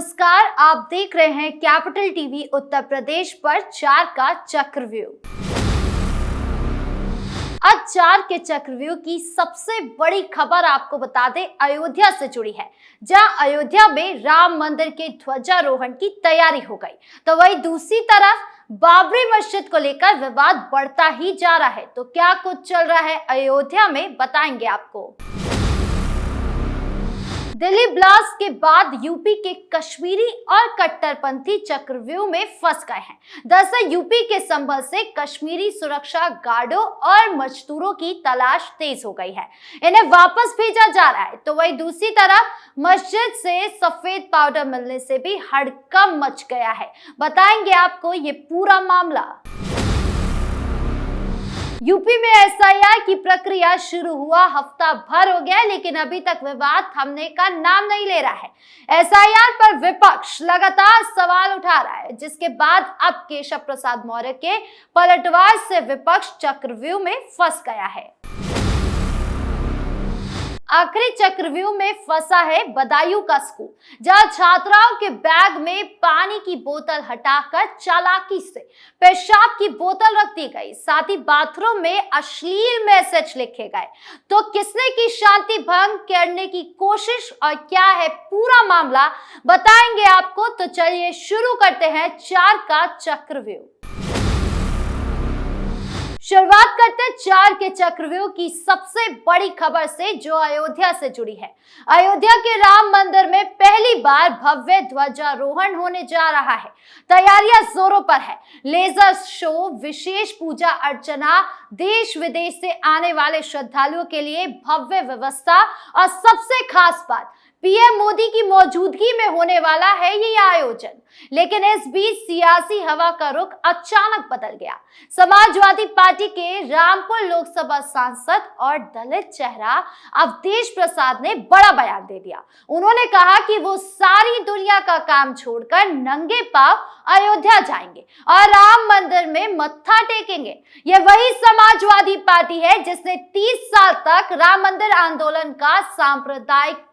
नमस्कार, आप देख रहे हैं कैपिटल टीवी उत्तर प्रदेश पर 4 का चक्रव्यूह। आज 4 के चक्रव्यूह की सबसे बड़ी खबर आपको बता दें, अयोध्या से जुड़ी है, जहां अयोध्या में राम मंदिर के ध्वजारोहण की तैयारी हो गई, तो वहीं दूसरी तरफ बाबरी मस्जिद को लेकर विवाद बढ़ता ही जा रहा है। तो क्या कुछ चल रहा है अयोध्या में, बताएंगे आपको। दिल्ली ब्लास्ट के बाद यूपी के कश्मीरी और कट्टरपंथी चक्रव्यूह में फंस गए हैं। दरअसल यूपी के संभल से कश्मीरी सुरक्षा गार्डों और मजदूरों की तलाश तेज हो गई है, इन्हें वापस भेजा जा रहा है। तो वहीं दूसरी तरफ मस्जिद से सफेद पाउडर मिलने से भी हड़कंप मच गया है। बताएंगे आपको ये पूरा मामला। यूपी में एसआईआर की प्रक्रिया शुरू हुआ हफ्ता भर हो गया है, लेकिन अभी तक विवाद थमने का नाम नहीं ले रहा है। एसआईआर पर विपक्ष लगातार सवाल उठा रहा है, जिसके बाद अब केशव प्रसाद मौर्य के पलटवार से विपक्ष चक्रव्यूह में फंस गया है। आखिरी चक्रव्यूह में फंसा है बदायूं का स्कूल, जहां छात्राओं के बैग में पानी की बोतल हटाकर चालाकी से पेशाब की बोतल रख दी गई, साथ ही बाथरूम में अश्लील मैसेज लिखे गए। तो किसने की शांति भंग करने की कोशिश और क्या है पूरा मामला, बताएंगे आपको। तो चलिए शुरू करते हैं 4 का चक्रव्यूह। शुरुआत करते हैं 4 के चक्रव्यूह की सबसे बड़ी खबर से, जो अयोध्या से जुड़ी है। अयोध्या के राम मंदिर में पहली बार भव्य ध्वजारोहण होने जा रहा है। तैयारियां जोरों पर है। लेजर शो, विशेष पूजा अर्चना, देश विदेश से आने वाले श्रद्धालुओं के लिए भव्य व्यवस्था और सबसे खास बात, पीएम मोदी की मौजूदगी में होने वाला है ये आयोजन। लेकिन इस बीच सियासी हवा का रुख अचानक बदल गया। समाजवादी पार्टी के रामपुर लोकसभा सांसद और दलित चेहरा अवधेश प्रसाद ने बड़ा बयान दे दिया। उन्होंने कहा कि वो सारी दुनिया का काम छोड़कर नंगे पांव अयोध्या जाएंगे और राम मंदिर में मत्था टेकेंगे। ये वही समाजवादी पार्टी है जिसने 30 साल तक राम मंदिर आंदोलन का सांप्रदायिक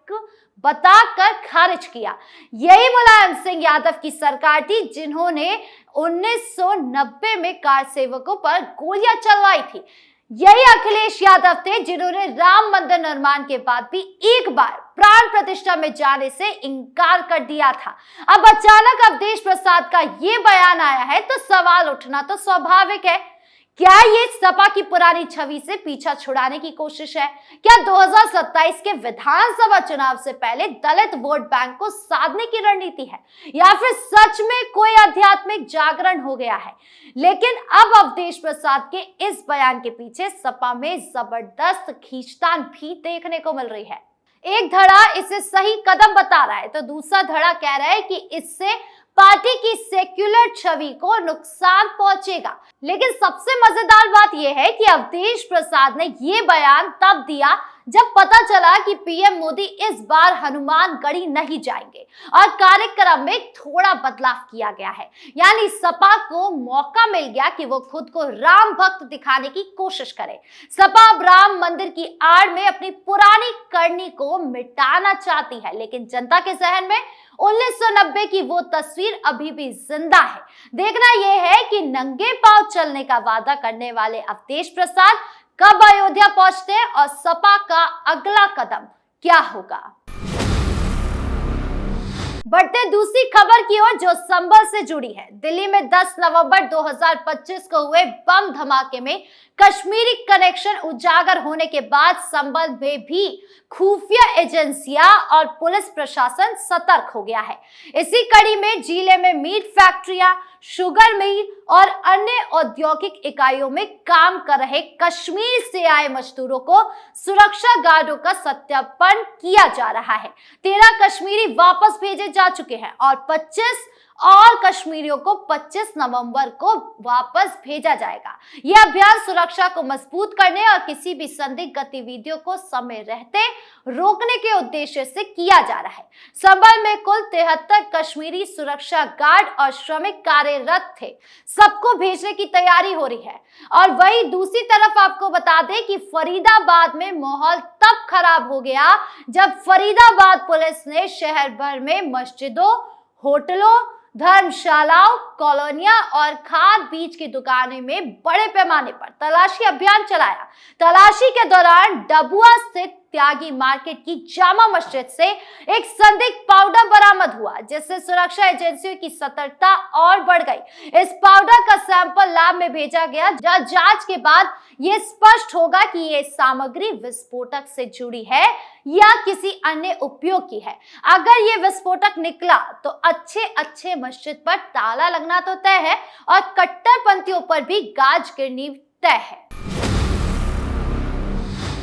बताकर खारिज किया। यही मुलायम सिंह यादव की सरकार थी जिन्होंने 1990 में कार सेवकों पर गोलियां चलवाई थी। यही अखिलेश यादव थे जिन्होंने राम मंदिर निर्माण के बाद भी एक बार प्राण प्रतिष्ठा में जाने से इनकार कर दिया था। अब अचानक अवधेश प्रसाद का ये बयान आया है तो सवाल उठना तो स्वाभाविक है। क्या ये सपा की पुरानी छवि से पीछा छुड़ाने की कोशिश है? क्या 2027 के विधानसभा चुनाव से पहले दलित वोट बैंक को साधने की रणनीति है, या फिर सच में कोई आध्यात्मिक जागरण हो गया है? लेकिन अब अवधेश प्रसाद के इस बयान के पीछे सपा में जबरदस्त खींचतान भी देखने को मिल रही है। एक धड़ा इसे सही कदम बता रहा है तो दूसरा धड़ा कह रहा है कि इससे पार्टी की सेक्युलर छवि को नुकसान पहुंचेगा। लेकिन सबसे मजेदार बात यह है कि अवधेश प्रसाद ने यह बयान तब दिया जब पता चला कि पीएम मोदी इस बार हनुमानगढ़ी नहीं जाएंगे और कार्यक्रम में थोड़ा बदलाव किया गया है। यानी सपा को मौका मिल गया कि वो खुद को राम भक्त दिखाने की कोशिश करे। सपा अब राम मंदिर की आड़ में अपनी पुरानी करनी को मिटाना चाहती है, लेकिन जनता के जहन में 1990 की वो तस्वीर अभी भी जिंदा है। देखना यह है कि नंगे पांव चलने का वादा करने वाले अवधेश प्रसाद कब अयोध्या पहुंचते हैं और सपा का अगला कदम क्या होगा। बढ़ते दूसरी खबर की ओर जो संभल से जुड़ी है। दिल्ली में 10 नवंबर 2025 को हुए बम धमाके में कश्मीरी कनेक्शन उजागर होने के बाद संभल में भी खुफिया एजेंसियां और पुलिस प्रशासन सतर्क हो गया है। इसी कड़ी में जिले में मीट फैक्ट्रियां, शुगर मिल और अन्य औद्योगिक इकाइयों में काम कर रहे कश्मीर से आए मजदूरों को सुरक्षा गार्डों का सत्यापन किया जा रहा है। 13 कश्मीरी वापस भेजे जा चुके हैं और 25 और कश्मीरियों को 25 नवंबर को वापस भेजा जाएगा। यह अभियान सुरक्षा को मजबूत करने और किसी भी संदिग्ध गतिविधियों को समय रहते रोकने के उद्देश्य से किया जा रहा है। संभल में कुल 73 कश्मीरी सुरक्षा गार्ड और श्रमिक कार्यरत थे। सबको भेजने की तैयारी हो रही है। और वही दूसरी तरफ आपको बता दें कि फरीदाबाद में माहौल तब खराब हो गया जब फरीदाबाद पुलिस ने शहर भर में मस्जिदों, होटलों, धर्मशालाओं, कॉलोनियां और खाद बीज की दुकानें में बड़े पैमाने पर तलाशी अभियान चलाया। तलाशी के दौरान डबुआ स्थित त्यागी मार्केट की जामा मस्जिद से एक संदिग्ध पाउडर बरामद हुआ, जिससे सुरक्षा एजेंसियों की सतर्कता और बढ़ गई। इस पाउडर का सैंपल लैब में भेजा गया, जहां जांच के बाद यह स्पष्ट होगा कि यह सामग्री विस्फोटक से जुड़ी है या किसी अन्य उपयोग की है। अगर ये विस्फोटक निकला तो अच्छे मस्जिद पर ताला लगना तो तय है और कट्टरपंथियों पर भी गाज गिरनी तय है।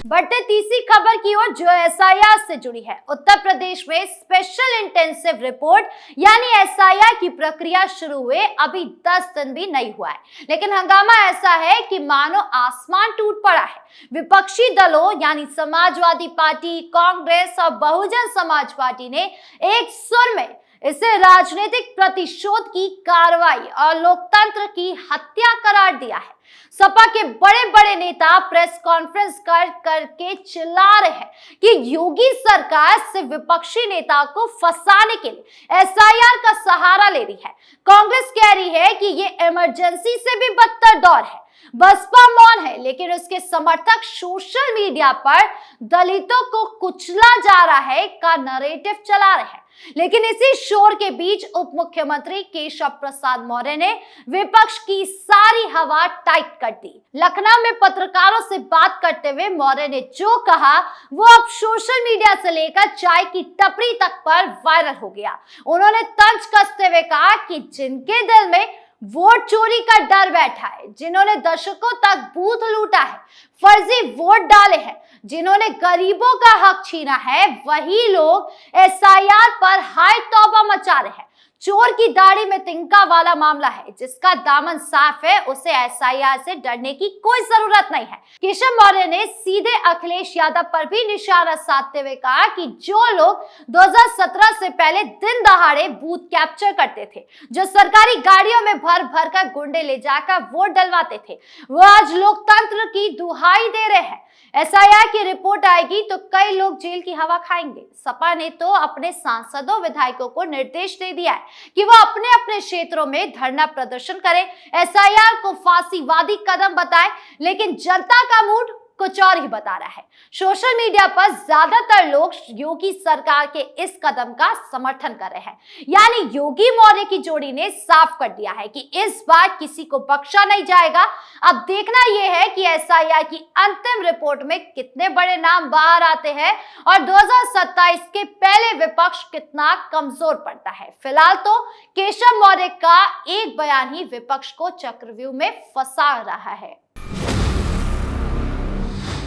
बढ़ते तीसरी खबर की ओर, जो एसआईआर से जुड़ी है। उत्तर प्रदेश में स्पेशल इंटेंसिव रिपोर्ट यानी एसआईआर की प्रक्रिया शुरू हुए अभी 10 दिन भी नहीं हुआ है, लेकिन हंगामा ऐसा है कि मानो आसमान टूट पड़ा है। विपक्षी दलों यानी समाजवादी पार्टी, कांग्रेस और बहुजन समाज पार्टी ने एक सुर में इसे राजनीतिक प्रतिशोध की कार्रवाई और लोकतंत्र की हत्या करार दिया है। सपा के बड़े बड़े नेता प्रेस कॉन्फ्रेंस करके चिल्ला रहे हैं कि योगी सरकार सिर्फ विपक्षी नेता को फंसाने के लिए एसआईआर का सहारा ले रही है। कांग्रेस कह रही है कि ये इमरजेंसी से भी बदतर दौर है। बसपा मौन है, लेकिन उसके समर्थक सोशल मीडिया पर दलितों को कुचला जा रहा है का नरेटिव चला रहे हैं। लेकिन इसी शोर के बीच उप मुख्यमंत्री केशव प्रसाद मौर्य ने विपक्ष की सारी हवा टाइट कर दी। लखनऊ में पत्रकारों से बात करते हुए मौर्य ने जो कहा वो अब सोशल मीडिया से लेकर चाय की टपरी तक पर वायरल हो गया। उन्होंने तंज कसते हुए कहा कि जिनके दिल में वोट चोरी का डर बैठा है, जिन्होंने दशकों तक बूथ लूटा है, फर्जी वोट डाले हैं, जिन्होंने गरीबों का हक छीना है, वही लोग एसआईआर पर हाय तौबा मचा रहे हैं। चोर की दाढ़ी में तिनका वाला मामला है, जिसका दामन साफ है, उसे एसआईआर से डरने की कोई जरूरत नहीं है। केशव मौर्य ने सीधे अखिलेश यादव पर भी निशाना साधते हुए कहा कि जो लोग 2017 से पहले दिन दहाड़े बूथ कैप्चर करते थे, जो सरकारी गाड़ियों में भर भर कर गुंडे ले जाकर वोट डलवाते थे, वो आज लोकतंत्र की दुहाई दे रहे हैं। एसआईआर की रिपोर्ट आएगी तो कई लोग जेल की हवा खाएंगे। सपा ने तो अपने सांसदों, विधायकों को निर्देश दे दिया है कि वो अपने अपने क्षेत्रों में धरना प्रदर्शन करें, एसआईआर को फांसीवादी कदम बताएं, लेकिन जनता का मूड कुछ और ही बता रहा है। सोशल मीडिया पर ज्यादातर लोग योगी सरकार के इस कदम का समर्थन कर रहे हैं। यानी योगी मौर्य की जोड़ी ने साफ कर दिया है कि इस बार किसी को बख्शा नहीं जाएगा। अब देखना यह है कि एसआईआर की अंतिम रिपोर्ट में कितने बड़े नाम बाहर आते हैं और 2027 के पहले विपक्ष कितना कमजोर पड़ता है। फिलहाल तो केशव मौर्य का एक बयान ही विपक्ष को चक्रव्यूह में फंसा रहा है।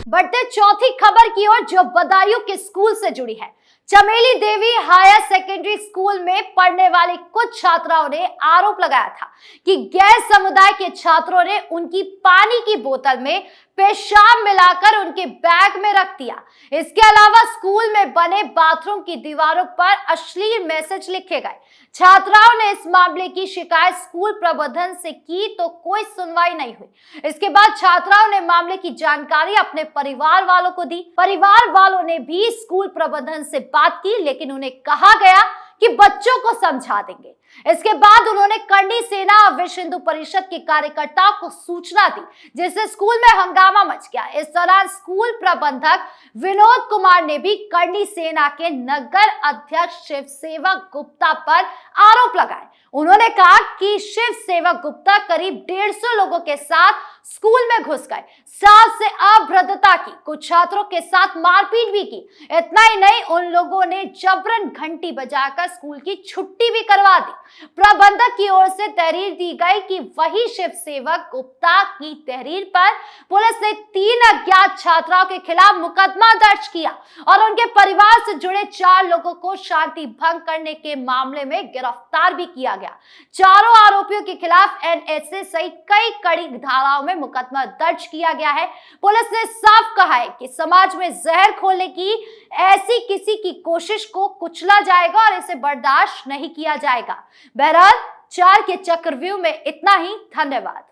बढ़ते चौथी खबर की ओर, जो बदायूं के स्कूल से जुड़ी है। चमेली देवी हायर सेकेंडरी स्कूल में पढ़ने वाली कुछ छात्राओं ने आरोप लगाया था कि गैर समुदाय के छात्रों ने उनकी पानी की बोतल में पेशाब मिलाकर उनके बैग में रख दिया। इसके अलावा स्कूल में बने बाथरूम की दीवारों पर अश्लील मैसेज लिखे गए। छात्राओं ने इस मामले की शिकायत स्कूल प्रबंधन से की तो कोई सुनवाई नहीं हुई। इसके बाद छात्राओं ने मामले की जानकारी अपने परिवार वालों को दी। परिवार वालों ने भी स्कूल प्रबंधन से बात की, लेकिन उन्हें कहा गया कि बच्चों को समझा देंगे। इसके बाद उन्होंने करणी सेना और विश्व हिंदू परिषद के कार्यकर्ताओं को सूचना दी, जिससे स्कूल में हंगामा मच गया। इस दौरान स्कूल प्रबंधक विनोद कुमार ने भी करणी सेना के नगर अध्यक्ष शिव सेवक गुप्ता पर आरोप लगाए। उन्होंने कहा कि शिव सेवक गुप्ता करीब 150 लोगों के साथ स्कूल में घुस गए, साथ से अभद्रता की, कुछ छात्रों के साथ मारपीट भी की। इतना ही नहीं, उन लोगों ने जबरन घंटी बजाकर स्कूल की छुट्टी भी करवा दी। प्रबंधक की ओर से तहरीर दी गई कि वही शिव सेवक गुप्ता की तहरीर पर पुलिस ने 3 अज्ञात छात्राओं के खिलाफ मुकदमा दर्ज किया और उनके परिवार से जुड़े 4 लोगों को शांति भंग करने के मामले में गिरफ्तार भी किया गया। चारों आरोपियों के खिलाफ एनएसए सहित कई कड़ी धाराओं में मुकदमा दर्ज किया गया है। पुलिस ने साफ कहा है कि समाज में जहर खोलने की ऐसी किसी की कोशिश को कुचला जाएगा और इसे बर्दाश्त नहीं किया जाएगा। बहरहाल 4 के चक्रव्यूह में इतना ही। धन्यवाद।